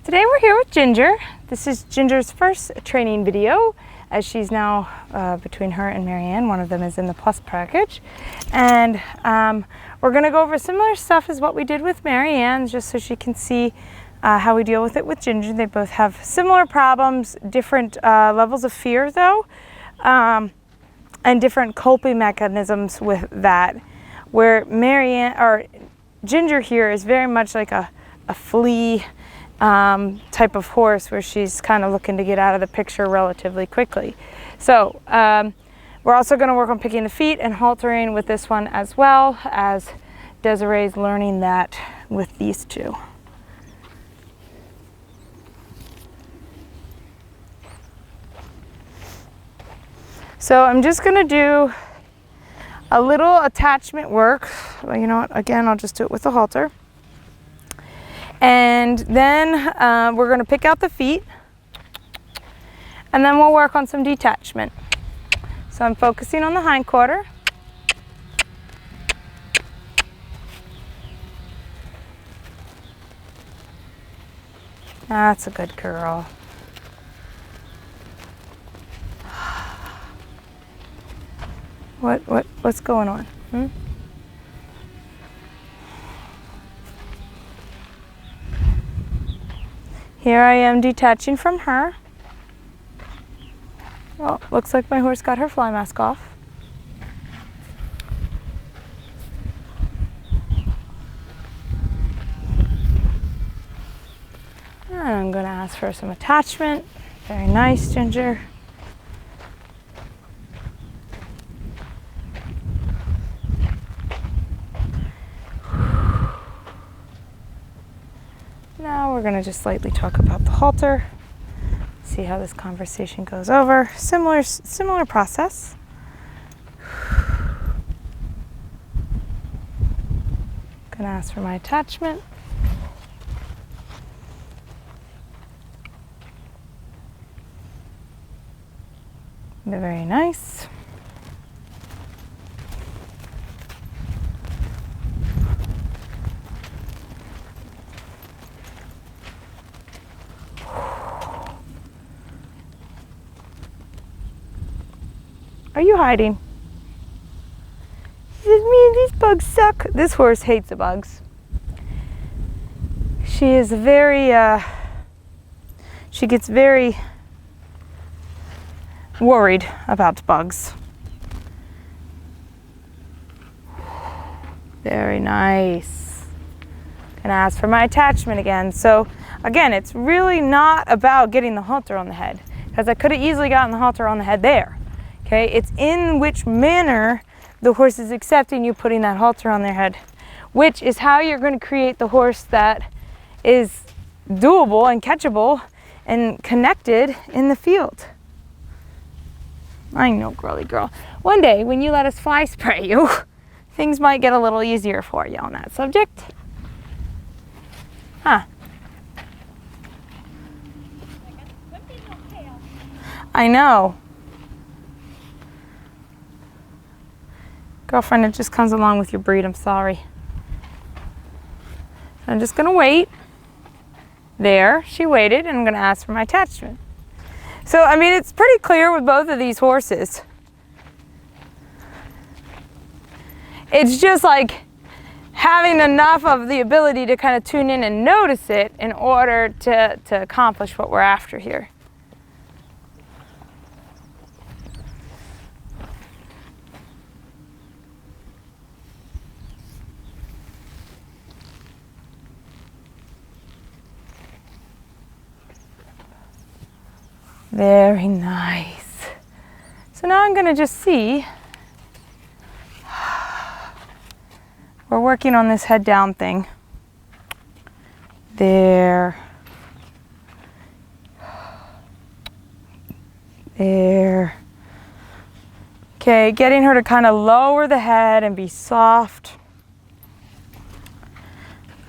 Today we're here with Ginger. This is Ginger's first training video, as she's now between her and Marianne. One of them is in the Plus package. And we're going to go over similar stuff as what we did with Marianne, just so she can see how we deal with it with Ginger. They both have similar problems, different levels of fear though, and different coping mechanisms with that. Where Marianne, or Ginger here, is very much like a flea type of horse, where she's kind of looking to get out of the picture relatively quickly. So we're also going to work on picking the feet and haltering with this one, as well as Desiree's learning that with these two. So I'm just going to do a little attachment work. Well, you know what, again, I'll just do it with the halter. And then we're going to pick out the feet, and then we'll work on some detachment. So I'm focusing on the hind quarter. That's a good girl. What's going on? Here I am detaching from her. Well, looks like my horse got her fly mask off. And I'm going to ask for some attachment. Very nice, Ginger. Now we're going to just lightly talk about the halter. See how this conversation goes over. Similar process. Going to ask for my attachment. Very nice. Are you hiding? He says, "Me, these bugs suck." This horse hates the bugs. She is very, she gets very worried about bugs. Very nice. Gonna ask for my attachment again. So again, it's really not about getting the halter on the head, because I could have easily gotten the halter on the head there. Okay, it's in which manner the horse is accepting you putting that halter on their head, which is how you're going to create the horse that is doable and catchable and connected in the field. I know, girly girl. One day when you let us fly spray you, things might get a little easier for you on that subject. Huh. I know. Girlfriend, it just comes along with your breed, I'm sorry. I'm just gonna wait. There, she waited, and I'm gonna ask for my attachment. So, I mean, it's pretty clear with both of these horses. It's just like having enough of the ability to kind of tune in and notice it in order to accomplish what we're after here. Very nice. So now I'm going to just see. We're working on this head down thing. There. There. Okay, getting her to kind of lower the head and be soft.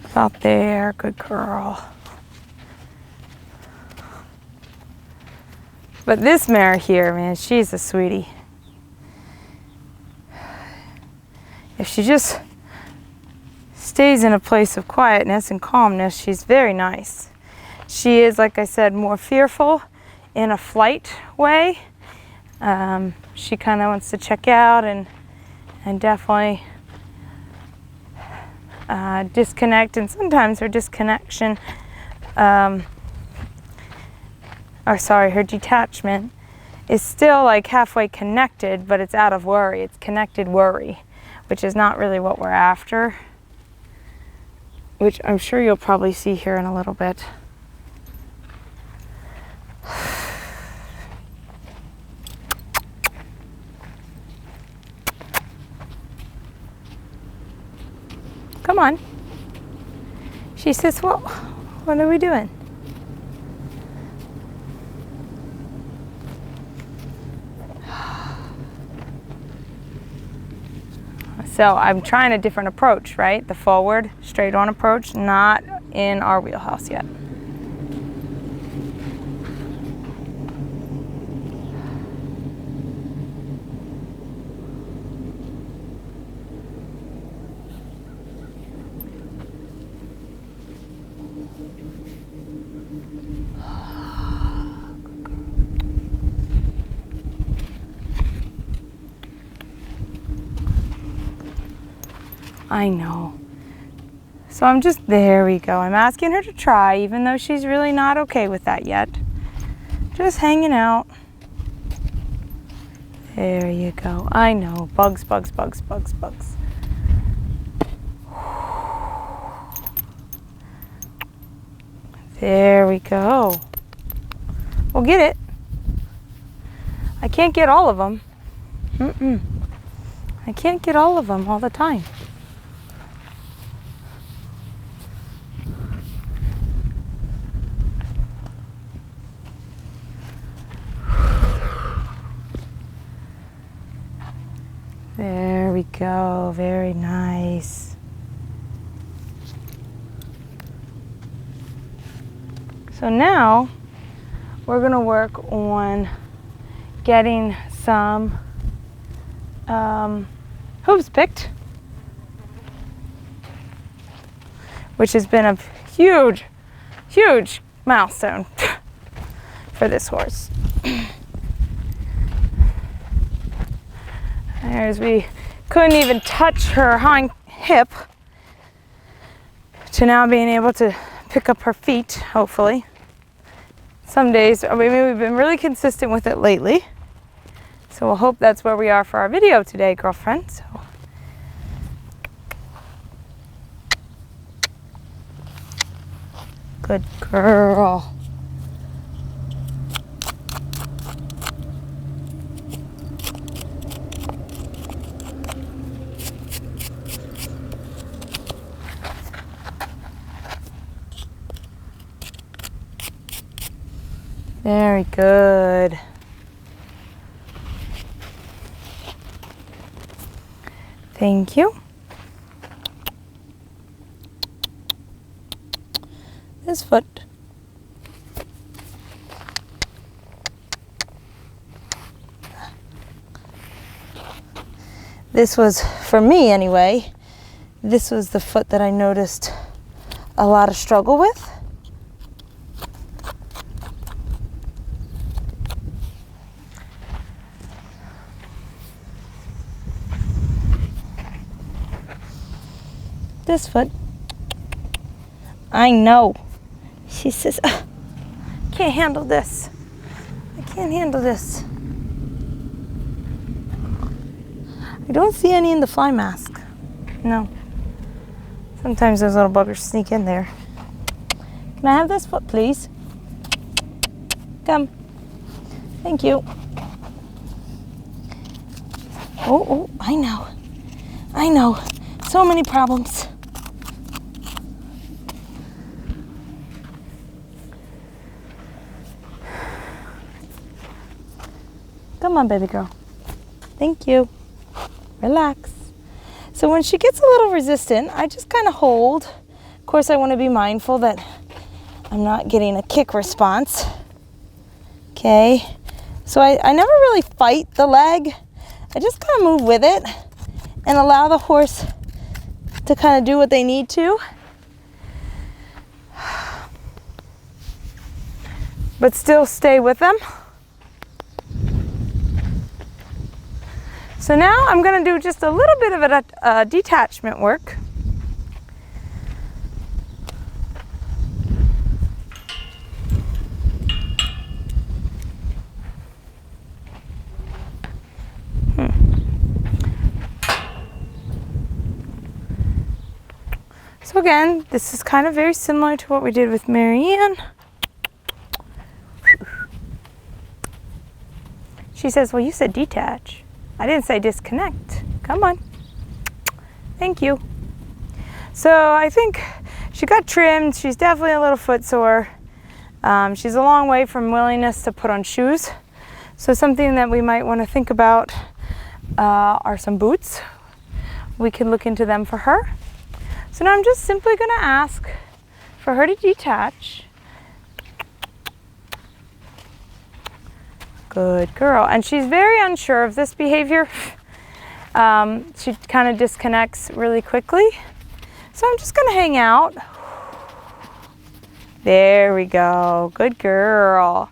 About there, good girl. But this mare here, man, she's a sweetie. If she just stays in a place of quietness and calmness, she's very nice. She is, like I said, more fearful in a flight way. She kind of wants to check out and definitely disconnect, and sometimes her disconnection, her detachment is still like halfway connected, but it's out of worry. It's connected worry, which is not really what we're after, which I'm sure you'll probably see here in a little bit. Come on. She says, well, what are we doing? So I'm trying a different approach, right? The forward, straight on approach, not in our wheelhouse yet. I know. So I'm just, there we go. I'm asking her to try, even though she's really not okay with that yet. Just hanging out. There you go. I know. Bugs, bugs, bugs, bugs, bugs. There we go. We'll get it. I can't get all of them. I can't get all of them all the time. There we go, very nice. So now we're gonna work on getting some hooves picked, which has been a huge, huge milestone for this horse. As we couldn't even touch her hind hip, to now being able to pick up her feet, hopefully. Some days, I mean, we've been really consistent with it lately. So we'll hope that's where we are for our video today, girlfriend. So. Good girl. Very good. Thank you. This foot. This was, for me anyway, this was the foot that I noticed a lot of struggle with. This foot. I know. She says, can't handle this. I can't handle this. I don't see any in the fly mask. No. Sometimes those little buggers sneak in there. Can I have this foot, please? Come. Thank you. Oh, I know. I know. So many problems. Come on, baby girl. Thank you. Relax. So when she gets a little resistant, I just kind of hold. Of course, I want to be mindful that I'm not getting a kick response. Okay. So I never really fight the leg. I just kind of move with it and allow the horse to kind of do what they need to. but still stay with them. So now I'm going to do just a little bit of a detachment work. So again, this is kind of very similar to what we did with Marianne. She says, well, you said detach. I didn't say disconnect. Come on. Thank you. So I think she got trimmed. She's definitely a little footsore. She's a long way from willingness to put on shoes. So something that we might want to think about are some boots. We can look into them for her. So now I'm just simply going to ask for her to detach. Good girl. And she's very unsure of this behavior. She kind of disconnects really quickly. So I'm just going to hang out. There we go. Good girl.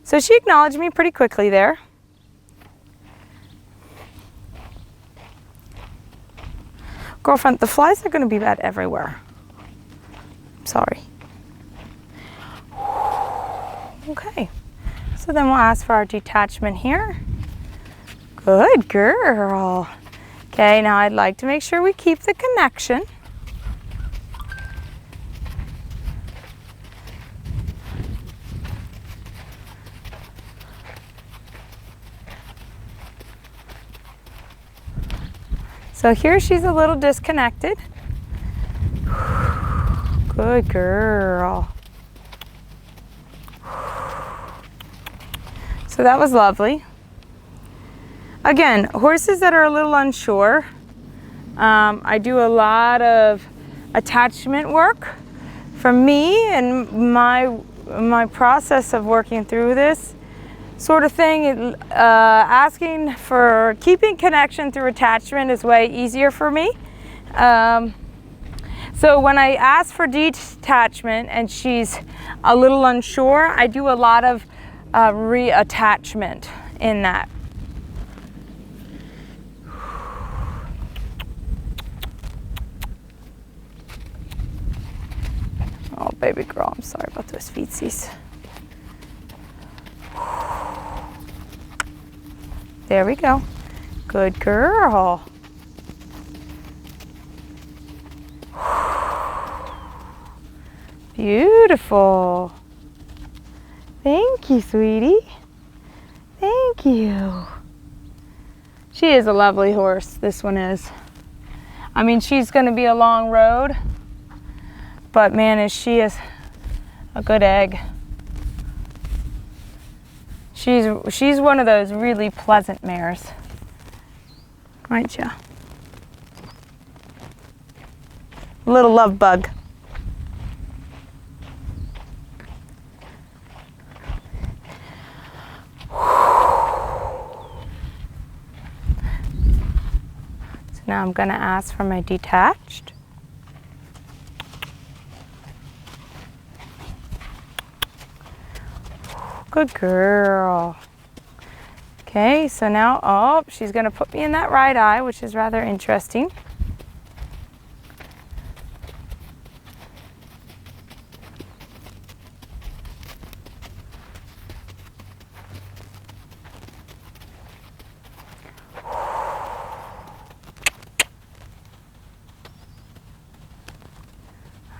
So she acknowledged me pretty quickly there. Girlfriend, the flies are going to be bad everywhere. Sorry. Okay. So then we'll ask for our detachment here. Good girl. Okay, now I'd like to make sure we keep the connection. So here she's a little disconnected. Good girl. So that was lovely. Again, horses that are a little unsure, I do a lot of attachment work. For me and my process of working through this sort of thing, asking for keeping connection through attachment is way easier for me. So when I ask for detachment and she's a little unsure, I do a lot of reattachment in that. Oh, baby girl, I'm sorry about those feetsies. There we go. Good girl. Beautiful. Thank you, sweetie. Thank you. She is a lovely horse, this one is. I mean, she's going to be a long road, but man, is she is a good egg. She's one of those really pleasant mares, aren't you? Little love bug. So now I'm going to ask for my detached. Good girl. Okay, so now, oh, she's going to put me in that right eye, which is rather interesting.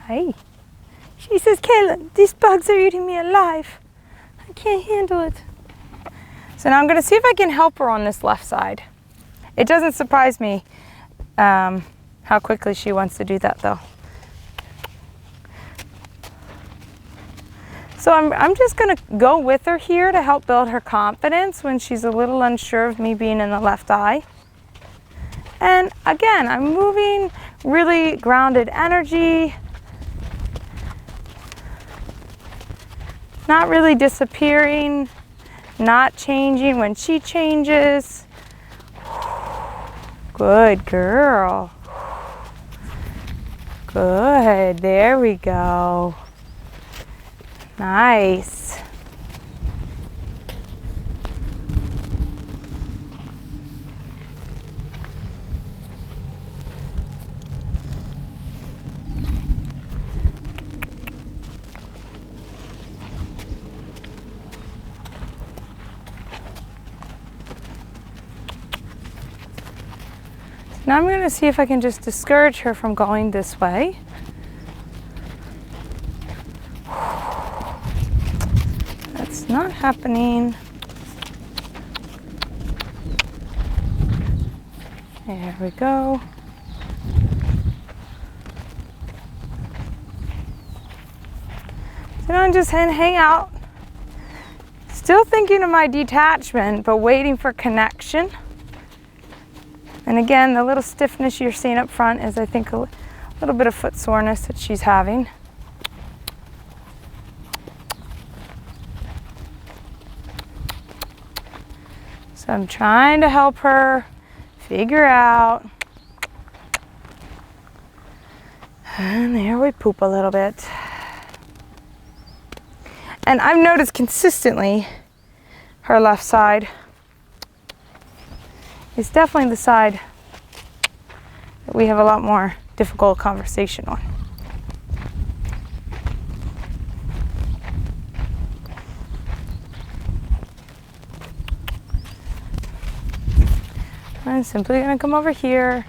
Hey. She says, Kayla, these bugs are eating me alive. I can't handle it. So now I'm going to see if I can help her on this left side. It doesn't surprise me how quickly she wants to do that though. So I'm just going to go with her here to help build her confidence when she's a little unsure of me being in the left eye. And again, I'm moving really grounded energy. Not really disappearing, not changing when she changes. Good girl. Good, there we go. Nice. now I'm going to see if I can just discourage her from going this way. That's not happening. There we go. So now I'm just hang out. Still thinking of my detachment, but waiting for connection. And again, the little stiffness you're seeing up front is, I think, a little bit of foot soreness that she's having. So I'm trying to help her figure out. And there we poop a little bit. And I've noticed consistently her left side is definitely the side that we have a lot more difficult conversation on. I'm simply going to come over here.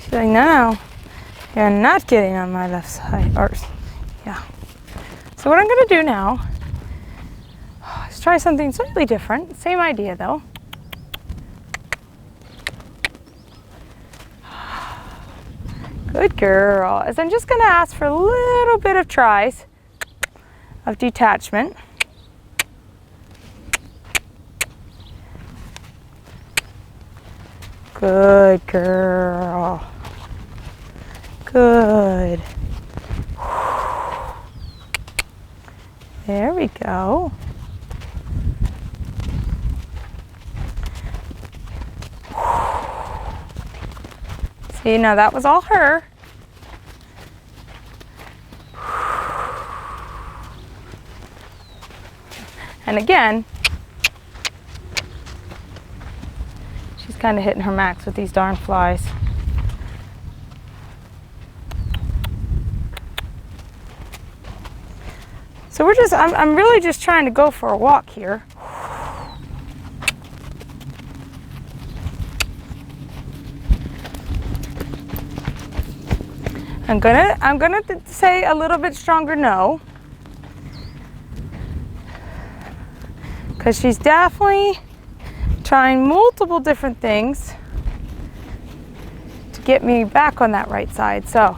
She's like, no, you're not getting on my left side. Or, yeah. So what I'm going to do now is try something slightly different. Same idea though. Good girl. As I'm just going to ask for a little bit of tries of detachment. Good girl. Good. There we go. See, now that was all her. And again, she's kind of hitting her max with these darn flies. So I'm really just trying to go for a walk here. I'm gonna say a little bit stronger no. Because she's definitely trying multiple different things to get me back on that right side. So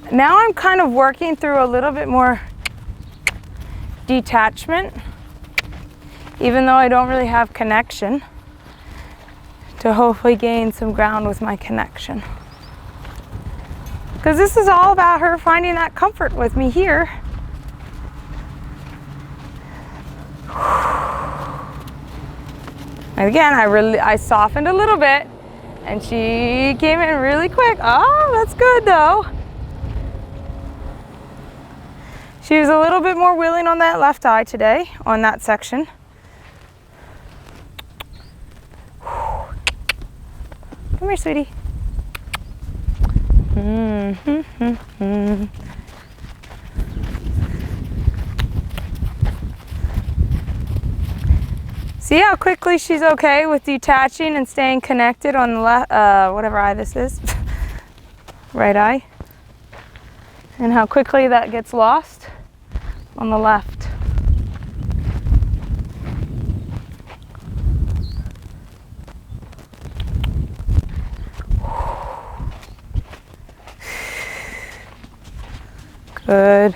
now I'm kind of working through a little bit more detachment, even though I don't really have connection, to hopefully gain some ground with my connection. Because this is all about her finding that comfort with me here. And again, I softened a little bit and she came in really quick. Oh, that's good though. She was a little bit more willing on that left eye today, on that section. Come here, sweetie. See how quickly she's okay with detaching and staying connected on the left, whatever eye this is, right eye, and how quickly that gets lost on the left. Good.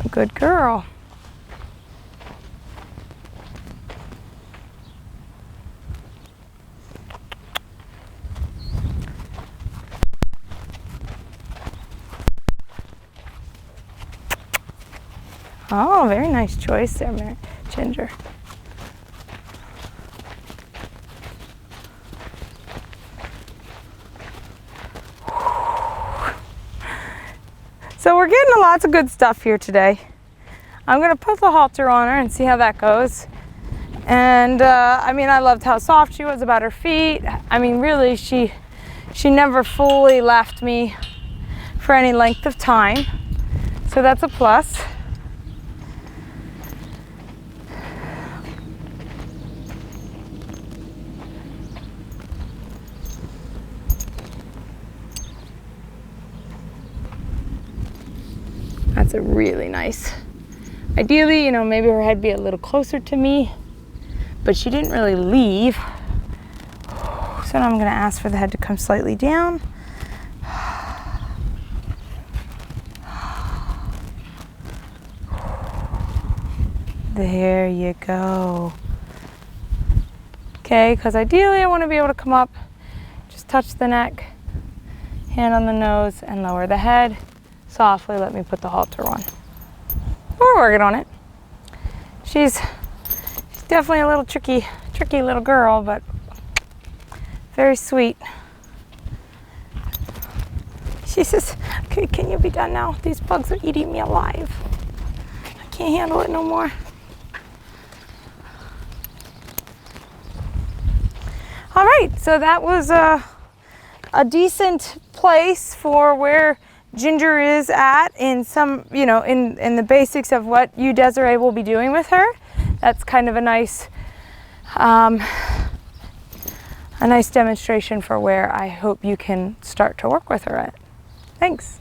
Good girl. Oh, very nice choice there, Ginger. So we're getting lots of good stuff here today. I'm gonna put the halter on her and see how that goes. And I mean, I loved how soft she was about her feet. I mean, really, she never fully left me for any length of time. So that's a plus. That's a really nice. Ideally, you know, maybe her head be a little closer to me, but she didn't really leave. So now I'm gonna ask for the head to come slightly down. There you go. Okay, because ideally I want to be able to come up, just touch the neck, hand on the nose, and lower the head. Softly let me put the halter on. We're working on it. She's definitely a little tricky little girl, but very sweet. She says, okay, can you be done now? These bugs are eating me alive. I can't handle it no more. All right, so that was a decent place for where Ginger is at in some, you know, in the basics of what you, Desiree, will be doing with her. That's kind of a nice demonstration for where I hope you can start to work with her at. Thanks.